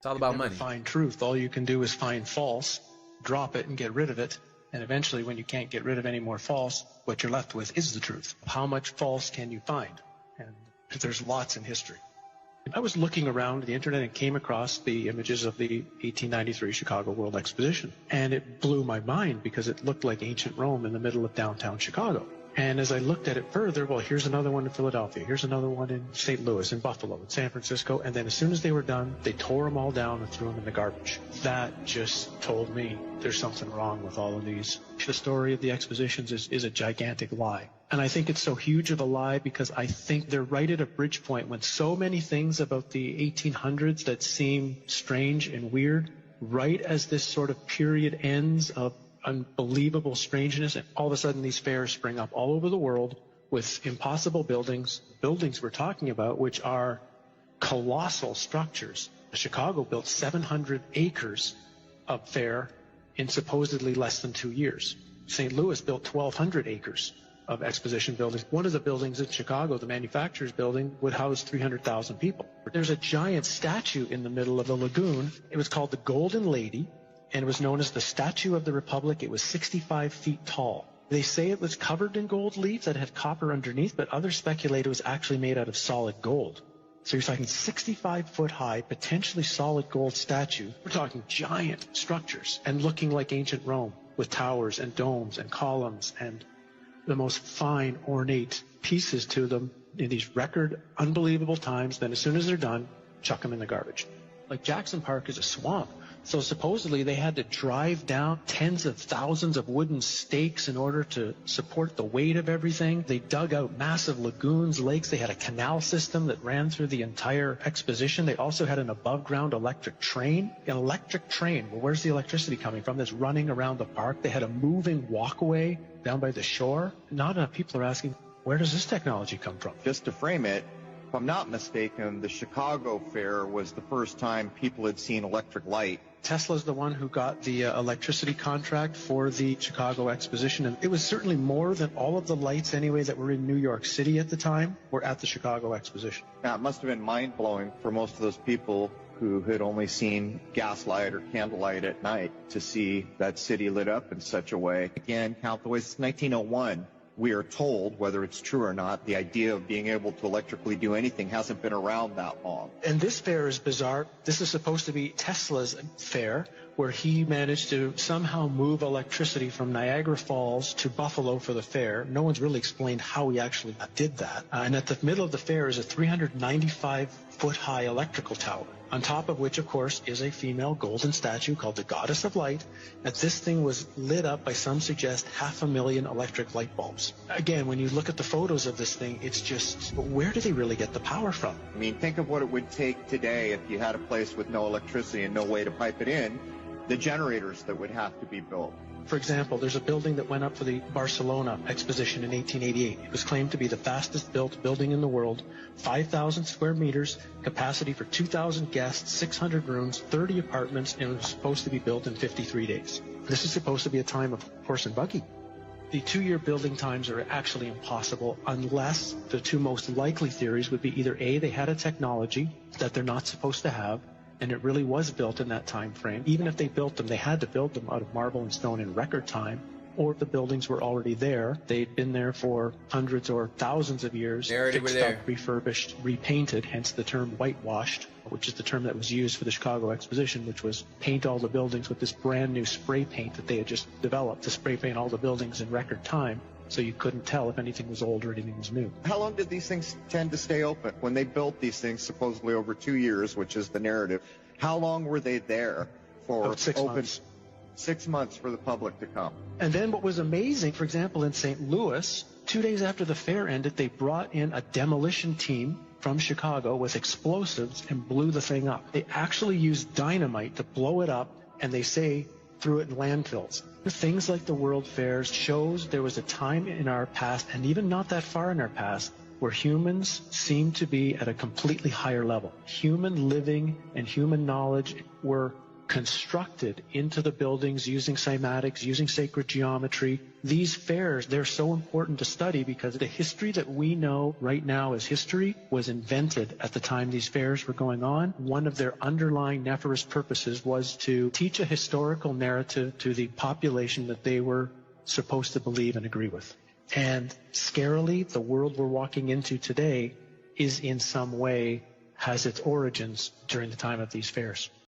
It's all about money. Find truth. All you can do is find false, drop it and get rid of it. And eventually when you can't get rid of any more false, what you're left with is the truth. How much false can you find? And there's lots in history. I was looking around the internet and came across the images of the 1893 Chicago World Exposition. And it blew my mind because it looked like ancient Rome in the middle of downtown Chicago. And as I looked at it further, well, here's another one in Philadelphia, here's another one in St. Louis, in Buffalo, in San Francisco, and then as soon as they were done, they tore them all down and threw them in the garbage. That just told me there's something wrong with all of these. The story of the expositions is a gigantic lie. And I think it's so huge of a lie because I think they're right at a bridge point when so many things about the 1800s that seem strange and weird, right as this sort of period ends of unbelievable strangeness, and all of a sudden these fairs spring up all over the world with impossible buildings we're talking about, which are colossal structures. Chicago built 700 acres of fair in supposedly less than 2 years. St. Louis built 1,200 acres of exposition buildings. One of the buildings in Chicago, the manufacturer's building, would house 300,000 people. There's a giant statue in the middle of the lagoon. It was called the Golden Lady, and it was known as the Statue of the Republic. It was 65 feet tall. They say it was covered in gold leaf that had copper underneath, but others speculate it was actually made out of solid gold. So you're talking 65-foot high, potentially solid gold statue. We're talking giant structures and looking like ancient Rome with towers and domes and columns and the most fine, ornate pieces to them in these record, unbelievable times. Then as soon as they're done, chuck them in the garbage. Like Jackson Park is a swamp. So supposedly they had to drive down tens of thousands of wooden stakes in order to support the weight of everything. They dug out massive lagoons, lakes. They had a canal system that ran through the entire exposition. They also had an above-ground electric train. An electric train, well, where's the electricity coming from? That's running around the park. They had a moving walkway down by the shore. Not enough people are asking, where does this technology come from? Just to frame it, if I'm not mistaken, the Chicago Fair was the first time people had seen electric light. Tesla's the one who got the electricity contract for the Chicago Exposition, and it was certainly more than all of the lights anyway that were in New York City at the time were at the Chicago Exposition. Now, it must have been mind-blowing for most of those people who had only seen gaslight or candlelight at night to see that city lit up in such a way. Again, count the ways. It's 1901. We are told, whether it's true or not, the idea of being able to electrically do anything hasn't been around that long. And this fair is bizarre. This is supposed to be Tesla's fair, where he managed to somehow move electricity from Niagara Falls to Buffalo for the fair. No one's really explained how he actually did that. And at the middle of the fair is a 395-foot-high electrical tower, on top of which, of course, is a female golden statue called the Goddess of Light. And this thing was lit up by, some suggest, 500,000 electric light bulbs. Again, when you look at the photos of this thing, it's just, where do they really get the power from? I mean, think of what it would take today if you had a place with no electricity and no way to pipe it in, the generators that would have to be built. For example, there's a building that went up for the Barcelona exposition in 1888. It was claimed to be the fastest built building in the world, 5,000 square meters, capacity for 2,000 guests, 600 rooms, 30 apartments, and it was supposed to be built in 53 days. This is supposed to be a time of horse and buggy. The 2-year building times are actually impossible unless the two most likely theories would be either A, they had a technology that they're not supposed to have, and it really was built in that time frame. Even if they built them, they had to build them out of marble and stone in record time, or the buildings were already there. They'd been there for hundreds or thousands of years, fixed up, refurbished, repainted, hence the term whitewashed, which is the term that was used for the Chicago Exposition, which was paint all the buildings with this brand new spray paint that they had just developed to spray paint all the buildings in record time, so you couldn't tell if anything was old or anything was new. How long did these things tend to stay open? When they built these things, supposedly over 2 years, which is the narrative, how long were they there for? About 6 months. 6 months for the public to come. And then what was amazing, for example, in St. Louis, 2 days after the fair ended, they brought in a demolition team from Chicago with explosives and blew the thing up. They actually used dynamite to blow it up, and they say threw it in landfills. Things like the World Fairs shows there was a time in our past, and even not that far in our past, where humans seemed to be at a completely higher level. Human living and human knowledge were constructed into the buildings using cymatics, using sacred geometry. These fairs, they're so important to study because the history that we know right now as history was invented at the time these fairs were going on. One of their underlying nefarious purposes was to teach a historical narrative to the population that they were supposed to believe and agree with. And scarily, the world we're walking into today is in some way has its origins during the time of these fairs.